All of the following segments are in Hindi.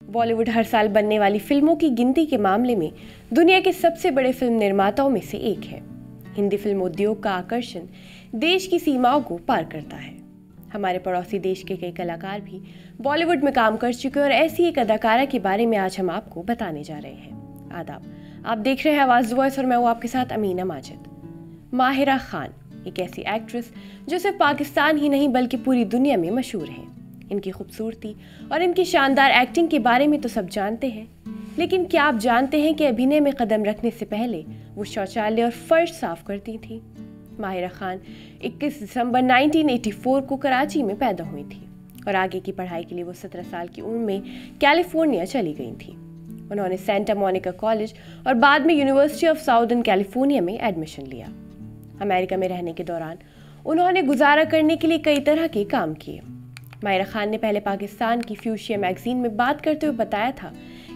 बॉलीवुड हर साल बनने वाली फिल्मों की गिनती के मामले में दुनिया के सबसे बड़े फिल्म निर्माताओं में से एक है। हिंदी फिल्म उद्योग का आकर्षण देश की सीमाओं को पार करता है। हमारे पड़ोसी देश के कई कलाकार भी बॉलीवुड में काम कर चुके हैं और ऐसी एक अदाकारा के बारे में आज हम आपको बताने जा रहे हैं। आदाब, आप देख रहे हैं आवाज़ वॉइस और मैं हूँ आपके साथ अमीना माजिद। माहिरा खान एक ऐसी एक्ट्रेस जो सिर्फ पाकिस्तान ही नहीं बल्कि पूरी दुनिया में मशहूर है। इनकी खूबसूरती और इनकी शानदार एक्टिंग के बारे में तो सब जानते हैं, लेकिन क्या आप जानते हैं कि अभिनय में कदम रखने से पहले वो शौचालय और फर्श साफ करती थी। माहिरा खान 21 दिसंबर 1984 को कराची में पैदा हुई थी और आगे की पढ़ाई के लिए वो 17 साल की उम्र में कैलिफोर्निया चली गई थी। उन्होंने सेंटा मोनिका कॉलेज और बाद में यूनिवर्सिटी ऑफ साउदर्न कैलिफोर्निया में एडमिशन लिया। अमेरिका में रहने के दौरान उन्होंने गुजारा करने के लिए कई तरह के काम किए। माहिरा खान ने पहले पाकिस्तान की फ्यूशिया मैगजीन में बात करते हुए बताया था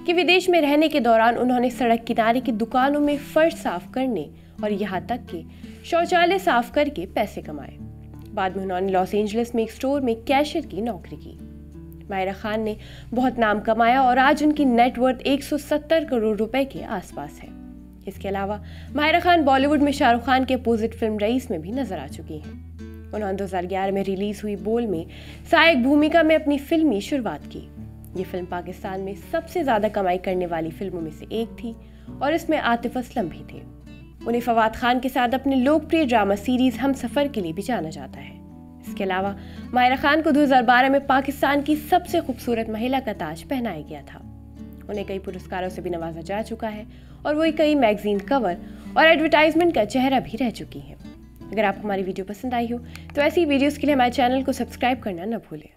कि विदेश में रहने के दौरान उन्होंने सड़क किनारे की दुकानों में फर्श साफ करने और यहाँ तक कि शौचालय साफ करके पैसे कमाए। बाद में उन्होंने लॉस एंजलिस में एक स्टोर में कैशियर की नौकरी की। माहिरा खान ने बहुत नाम कमाया और आज उनकी नेटवर्थ 170 करोड़ रुपए के आसपास है। इसके अलावा माहिरा खान बॉलीवुड में शाहरुख खान के अपोजिट फिल्म रईस में भी नजर आ चुकी हैं। उन्होंने 2011 में रिलीज हुई बोल में सहायक भूमिका में अपनी फिल्मी शुरुआत की। ये फिल्म पाकिस्तान में सबसे ज्यादा कमाई करने वाली फिल्मों में से एक थी और इसमें आतिफ असलम भी थे। उन्हें फवाद खान के साथ अपने लोकप्रिय ड्रामा सीरीज हम सफर के लिए भी जाना जाता है। इसके अलावा माहिरा खान को 2012 में पाकिस्तान की सबसे खूबसूरत महिला का ताज पहनाया गया था। उन्हें कई पुरस्कारों से भी नवाजा जा चुका है और वो कई मैगजीन कवर और एडवर्टाइजमेंट का चेहरा भी रह चुकी हैं। अगर आपको हमारी वीडियो पसंद आई हो तो ऐसी वीडियोस के लिए हमारे चैनल को सब्सक्राइब करना न भूलें।